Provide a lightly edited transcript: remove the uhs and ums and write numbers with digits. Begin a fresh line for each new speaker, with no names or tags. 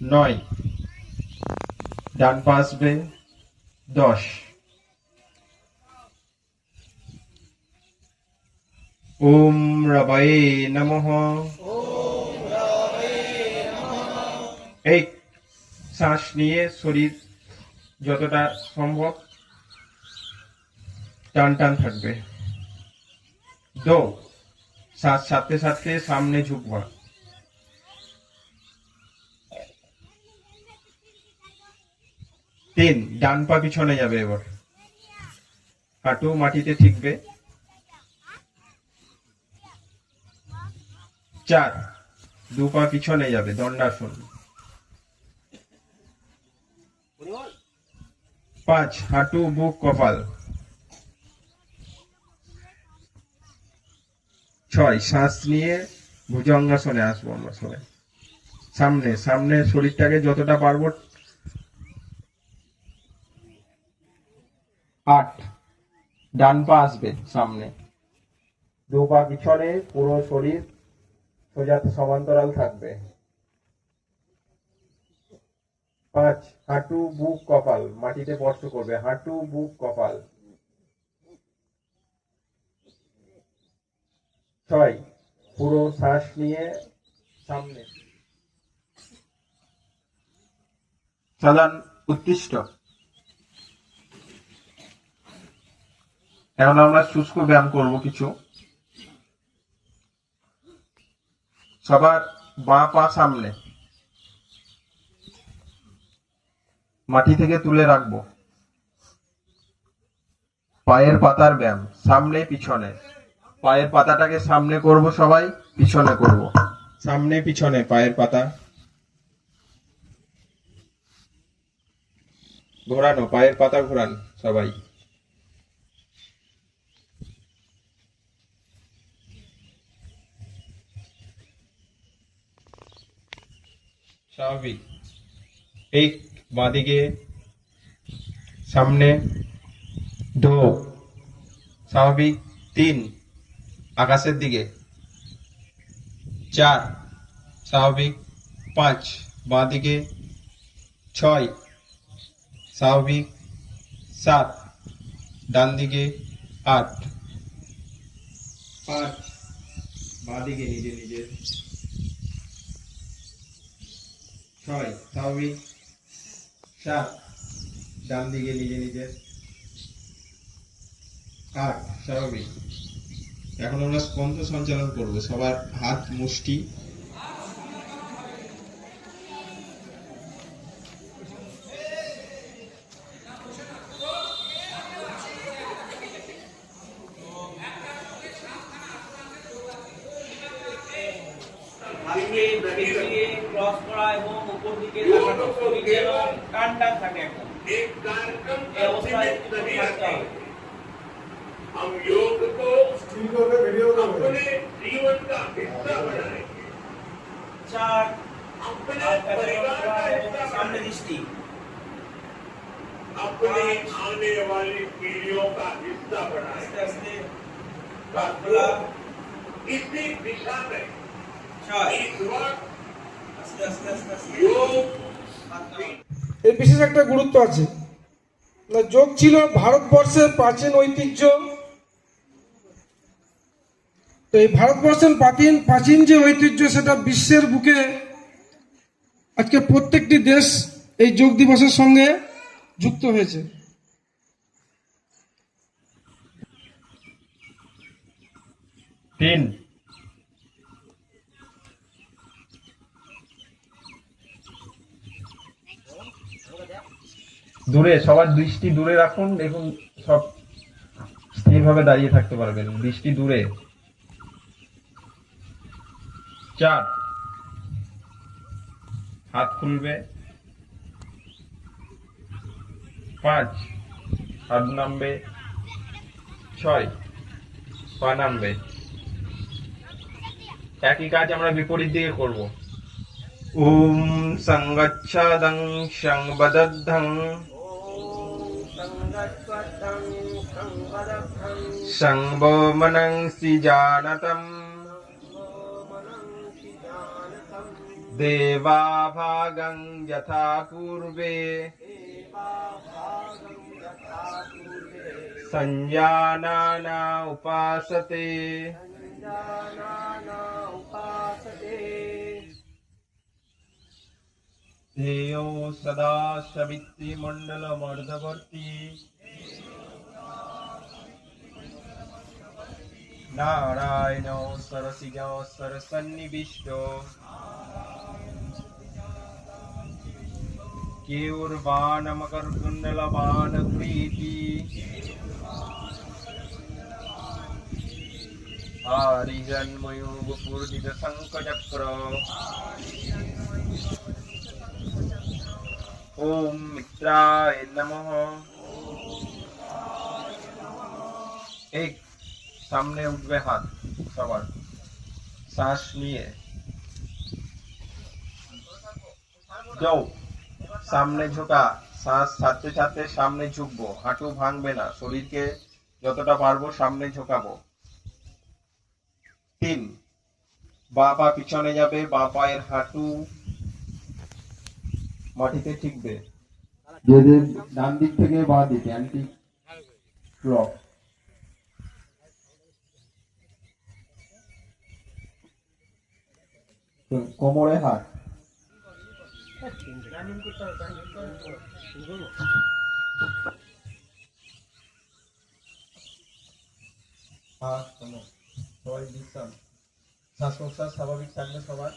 9, ডান পা আসবে 10, ওম রবায়ে নমঃ। এই শ্বাস নিয়ে শরীর যতটা সম্ভব টান টান থাকবে। 2, শ্বাস ছাড়তে ছাড়তে সামনে ঝুঁকবা। 3, ডান পা পিছনে যাবে। এবার হাঁটু মাটিতে ঠেকবে। 4, দু পা পিছনে যাবে, দণ্ডাসন। 5, হাঁটু বুক কপাল। 6, শ্বাস নিয়ে ভুজঙ্গাসনে আসবো আমরা সবাই। সামনে সামনে শরীরটাকে যতটা পারবো। 8, ডান পা আসবে সামনে, দু পা পিছনে, পুরো শরীর সোজা সমান্তরাল থাকবে। 5, হাঁটু বুক কপাল মাটিতে স্পর্শ করবে, হাঁটু বুক কপাল। 6, পুরো শ্বাস নিয়ে সামনে। সাধারণ উত্তিষ্ট। এখন আমরা শুষ্ক ব্যায়াম করব কিছু। সবার বাঁ পা সামনে, মাটি থেকে তুলে রাখবো। পায়ের পাতার ব্যায়াম, সামনে পিছনে। পায়ের পাতাটাকে সামনে করব সবাই, পিছনে করব। সামনে পিছনে পায়ের পাতা ঘোরানো, পায়ের পাতা ঘোরানো সবাই। স্বাভাবিক। এই বাঁদিকে সামনে ঢো, স্বাভাবিক। 3, আকাশের দিকে। 4, স্বাভাবিক। 5, বাঁদিকে। 6, স্বাভাবিক। 7, ডান দিকে। 8, 5, বাঁদিকে নিজে নিজে। 6, স্বাভাবিক। 7, ডান দিকে নিজে নিজে। 8, স্বাভাবিক। এখন আমরা স্পন্দ সঞ্চালন করব। সবার হাত মুষ্টি।
ক্রস করা এবং উপর দিকে তাকানো, শরীর যেন টান টান থাকে একদম। এই অবস্থায় থাকতে হবে।
हम योग को अपने जीवन का हिस्सा बनाएंगे।
4,
अपने परिवार का हिस्सा
सामने
बनाएंगे।
दृष्टि।
अपनी आने वाली पीढ़ियों का हिस्सा बनाएंगे।
आस्ते
साथियों, इसी दिशा में
4,
इस वक्त
आस्ते आस्ते आस्ते आस्ते
योग
এর বিশেষ একটা গুরুত্ব আছে। যোগ ছিল ভারতবর্ষের প্রাচীন ঐতিহ্য। তো এই ভারতবর্ষের প্রাচীন যে ঐতিহ্য, সেটা বিশ্বের বুকে আজকে প্রত্যেকটি দেশ এই যোগ দিবসের সঙ্গে যুক্ত হয়েছে।
দূরে, সবার দৃষ্টি দূরে রাখুন। দেখুন সব স্থিরভাবে দাঁড়িয়ে থাকতে পারবেন, দৃষ্টি দূরে। 4, হাত খুলবে। 5, হাত নামবে। 6, পা নামবে। একই কাজ আমরা বিপরীত দিকে করব। ওম সংগচ্ছাদং সংবদদ্ধং সংবমনং সিজানতম देवाभागं यथा पूर्वे संजानाना उपासते ध्येयो सदा सवित्रिमण्डलमर्धवर्ती नारायणो सरसिजो सरसन्निविष्टो केयूर्वाणमकरकुण्डलवानप्रीति हरिजन्मयोगपूर्जितशङ्खचक्र ओम मित्राय नमः। एक সামনে উঠবে হাত সবার, শ্বাস নিয়ে যাও, সামনে ঝোঁকা, শ্বাস ছাড়তে ছাড়তে সামনে ঝুঁকবো, হাঁটু ভাঙবে না, শরীরকে যতটা পারবো সামনে ঝোঁকাবো। 3 বাঁ পা পিছনে যাবে, বাঁ পায়ের হাঁটু মাটিতে ঠিকবে, যেদের ডান দিক থেকে বাঁ দিকে অ্যান্টি ক্লক। কোমরে হাত, সবাই বিশ্রাম, শ্বাস প্রশ্বাস স্বাভাবিক থাকবে সবার।